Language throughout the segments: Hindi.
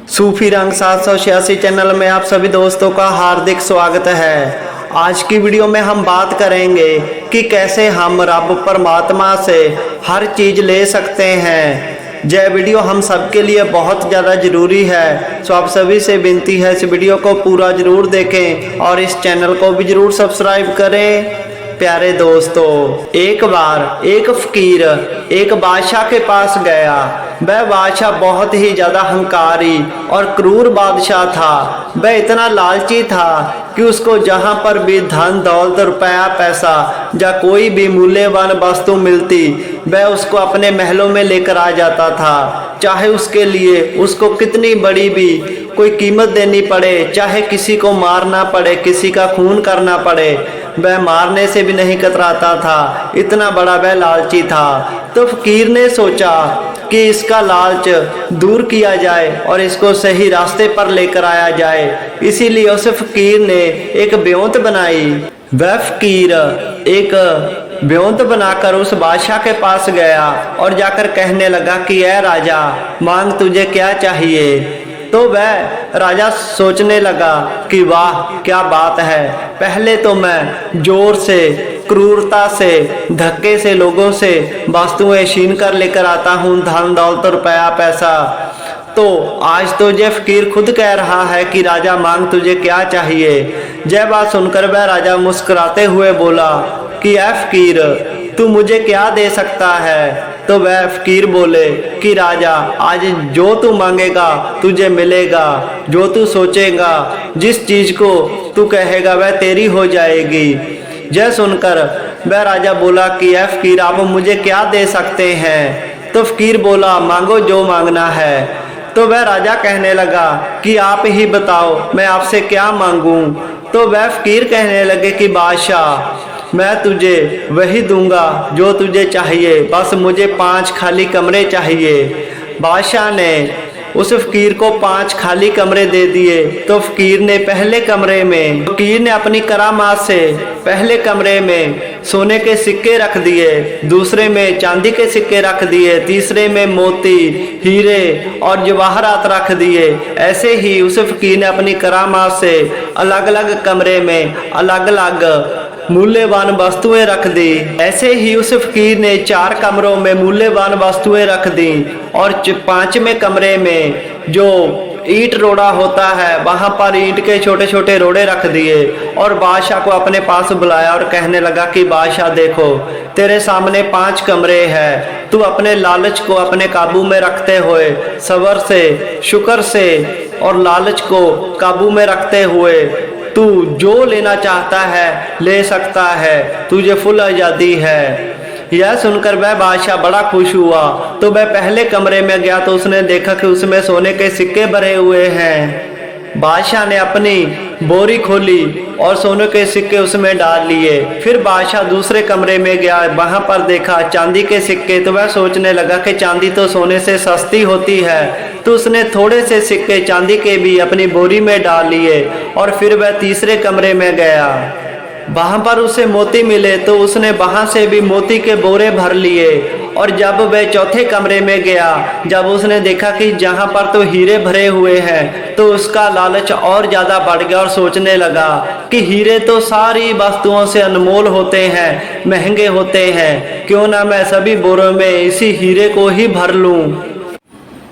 सूफी रंग 786 चैनल में आप सभी दोस्तों का हार्दिक स्वागत है। आज की वीडियो में हम बात करेंगे कि कैसे हम रब परमात्मा से हर चीज़ ले सकते हैं। यह वीडियो हम सबके लिए बहुत ज़्यादा ज़रूरी है, सो आप सभी से विनती है इस वीडियो को पूरा ज़रूर देखें और इस चैनल को भी ज़रूर सब्सक्राइब करें। प्यारे दोस्तों, एक बार एक फकीर एक बादशाह के पास गया। वह बादशाह बहुत ही ज़्यादा अहंकारी और क्रूर बादशाह था। वह इतना लालची था कि उसको जहाँ पर भी धन दौलत रुपया पैसा या कोई भी मूल्यवान वस्तु मिलती वह उसको अपने महलों में लेकर आ जाता था, चाहे उसके लिए उसको कितनी बड़ी भी कोई कीमत देनी पड़े, चाहे किसी को मारना पड़े, किसी का खून करना पड़े, वह मारने से भी नहीं कतराता था। इतना बड़ा वह लालची था। तो फकीर ने सोचा कि इसका लालच दूर किया जाए और इसको सही रास्ते पर लेकर आया जाए। इसीलिए उस फकीर ने एक ब्योंत बनाई। वह फकीर एक ब्योंत बनाकर उस बादशाह के पास गया और जाकर कहने लगा कि ऐ राजा, मांग तुझे क्या चाहिए। तो वह राजा सोचने लगा कि वाह क्या बात है, पहले तो मैं जोर से क्रूरता से धक्के से लोगों से वस्तुएं छीन कर लेकर आता हूँ, धन दौलत रुपया पैसा। तो आज तो ये फकीर खुद कह रहा है कि राजा मांग तुझे क्या चाहिए। यह बात सुनकर वह राजा मुस्कुराते हुए बोला कि ऐ फकीर, तू मुझे क्या दे सकता है। तो वह फकीर बोले कि राजा, आज जो तू मांगेगा तुझे मिलेगा, जो तू सोचेगा, जिस चीज को तू कहेगा वह तेरी हो जाएगी। यह सुनकर वह राजा बोला कि ऐ फकीर, आप मुझे क्या दे सकते हैं। तो फकीर बोला, मांगो जो मांगना है। तो वह राजा कहने लगा कि आप ही बताओ मैं आपसे क्या मांगूं। तो वह फकीर कहने लगे कि बादशाह, मैं तुझे वही दूंगा जो तुझे चाहिए, बस मुझे 5 खाली कमरे चाहिए। बादशाह ने उस फकीर को 5 खाली कमरे दे दिए। तो फकीर ने अपनी करामात से पहले कमरे में सोने के सिक्के रख दिए, दूसरे में चांदी के सिक्के रख दिए, तीसरे में मोती हीरे और जवाहरात रख दिए। ऐसे ही उस फकीर ने अपनी करामात से अलग अलग कमरे में अलग अलग मूल्यवान वस्तुएं रख दी। ऐसे ही उस फकीर ने 4 कमरों में मूल्यवान वस्तुएं रख दी और 5वें कमरे में जो ईंट रोड़ा होता है वहां पर ईंट के छोटे छोटे रोड़े रख दिए। और बादशाह को अपने पास बुलाया और कहने लगा कि बादशाह देखो, तेरे सामने 5 कमरे हैं, तू अपने लालच को अपने काबू में रखते हुए, सब्र से, शुक्र से और लालच को काबू में रखते हुए तू जो लेना चाहता है ले सकता है, तुझे फुल आज़ादी है। यह सुनकर वह बादशाह बड़ा खुश हुआ। तो वह पहले कमरे में गया तो उसने देखा कि उसमें सोने के सिक्के भरे हुए हैं। बादशाह ने अपनी बोरी खोली और सोने के सिक्के उसमें डाल लिए। फिर बादशाह दूसरे कमरे में गया, वहां पर देखा चांदी के सिक्के। तो वह सोचने लगा कि चांदी तो सोने से सस्ती होती है। तो उसने थोड़े से सिक्के चांदी के भी अपनी बोरी में डाल लिए। और फिर वह तीसरे कमरे में गया, वहां पर उसे मोती मिले तो उसने वहां से भी मोती के बोरे भर लिए। और जब वह चौथे कमरे में गया, जब उसने देखा कि जहां पर तो हीरे भरे हुए हैं, तो उसका लालच और ज्यादा बढ़ गया और सोचने लगा कि हीरे तो सारी वस्तुओं से अनमोल होते हैं, महंगे होते हैं, क्यों ना मैं सभी बोरों में इसी हीरे को ही भर लूं।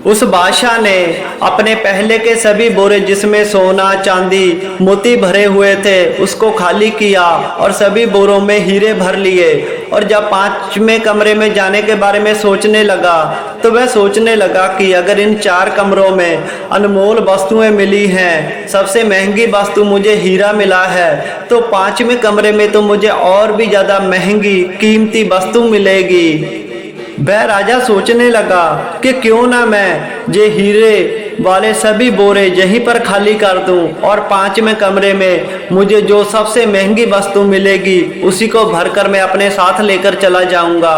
उस बादशाह ने अपने पहले के सभी बोरे जिसमें सोना चांदी मोती भरे हुए थे उसको खाली किया और सभी बोरों में हीरे भर लिए। और जब 5वें कमरे में जाने के बारे में सोचने लगा तो वह सोचने लगा कि अगर इन 4 कमरों में अनमोल वस्तुएं मिली हैं, सबसे महंगी वस्तु मुझे हीरा मिला है, तो 5वें कमरे में तो मुझे और भी ज़्यादा महंगी कीमती वस्तु मिलेगी। वह राजा सोचने लगा कि क्यों ना मैं ये हीरे वाले सभी बोरे यहीं पर खाली कर दूं और 5वें कमरे में मुझे जो सबसे महंगी वस्तु मिलेगी उसी को भरकर मैं अपने साथ लेकर चला जाऊंगा।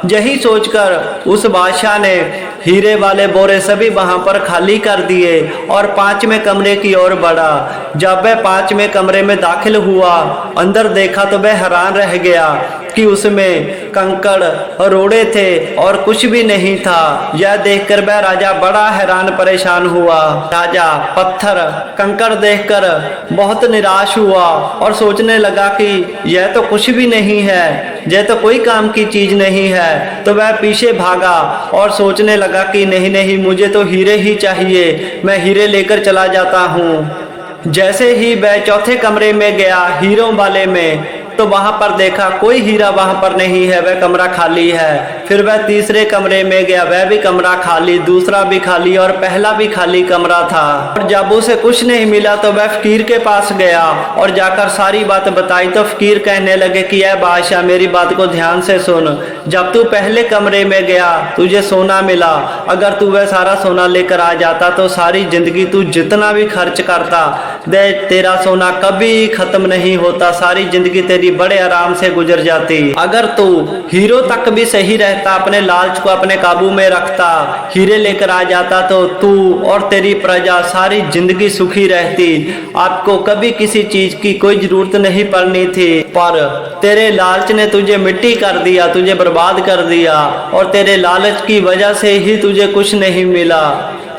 यही सोचकर उस बादशाह ने हीरे वाले बोरे सभी वहां पर खाली कर दिए और 5वें कमरे की ओर बढ़ा। जब वह 5वें कमरे में दाखिल हुआ, अंदर देखा तो वह हैरान रह गया कि उसमें कंकड़ रोड़े थे और कुछ भी नहीं था। यह देखकर वह राजा बड़ा हैरान परेशान हुआ। राजा पत्थर कंकड़ देखकर बहुत निराश हुआ और सोचने लगा कि यह तो कुछ भी नहीं है, यह तो कोई काम की चीज नहीं है। तो वह पीछे भागा और सोचने लगा कि नहीं नहीं, मुझे तो हीरे ही चाहिए, मैं हीरे लेकर चला जाता हूँ। जैसे ही वह चौथे कमरे में गया हीरों वाले में, तो वहां पर देखा कोई हीरा वहां पर नहीं है, वह कमरा खाली है। फिर वह तीसरे कमरे में गया, वह भी कमरा खाली, दूसरा भी खाली और पहला भी खाली कमरा था। और जब उसे कुछ नहीं मिला तो वह फकीर के पास गया और जाकर सारी बात बताई। तो फकीर कहने लगे कि यह बादशाह, मेरी बात को ध्यान से सुन। जब तू पहले कमरे में गया तुझे सोना मिला, अगर तू वह सारा सोना लेकर आ जाता तो सारी जिंदगी तू जितना भी खर्च करता दे, तेरा सोना कभी खत्म नहीं होता, सारी जिंदगी तेरी बड़े आराम से गुजर जाती। अगर तू हीरो तक भी सही रहता, अपने लालच को अपने काबू में रखता, हीरे लेकर आ जाता, तो तू और तेरी प्रजा सारी जिंदगी सुखी रहती, आपको कभी किसी चीज की कोई जरूरत नहीं पड़नी थी। पर तेरे लालच ने तुझे मिट्टी कर दिया, तुझे बर्बाद कर दिया और तेरे लालच की वजह से ही तुझे कुछ नहीं मिला।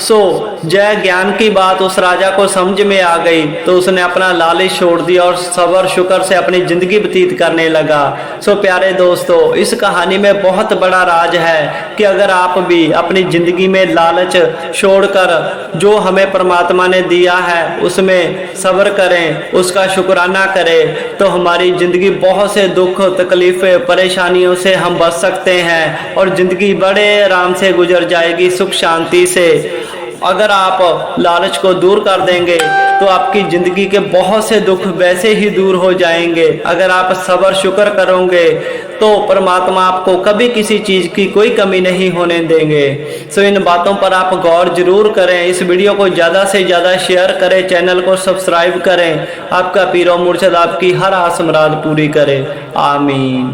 सो जय ज्ञान की बात उस राजा को समझ में आ गई, तो उसने अपना लालच छोड़ दिया और सब्र शुक्र से अपनी जिंदगी व्यतीत करने लगा। सो प्यारे दोस्तों, इस कहानी में बहुत बड़ा राज है कि अगर आप भी अपनी जिंदगी में लालच छोड़कर जो हमें परमात्मा ने दिया है उसमें सब्र करें, उसका शुक्राना करें, तो हमारी जिंदगी बहुत से दुख तकलीफें परेशानियों से हम बच सकते हैं और जिंदगी बड़े आराम से गुजर जाएगी, सुख शांति से। अगर आप लालच को दूर कर देंगे तो आपकी जिंदगी के बहुत से दुख वैसे ही दूर हो जाएंगे। अगर आप सब्र शुक्र करोगे तो परमात्मा आपको कभी किसी चीज की कोई कमी नहीं होने देंगे। सो इन बातों पर आप गौर जरूर करें। इस वीडियो को ज्यादा से ज्यादा शेयर करें, चैनल को सब्सक्राइब करें। आपका पीरो मुर्शद आपकी हर आस मुराद पूरी करे। आमीन।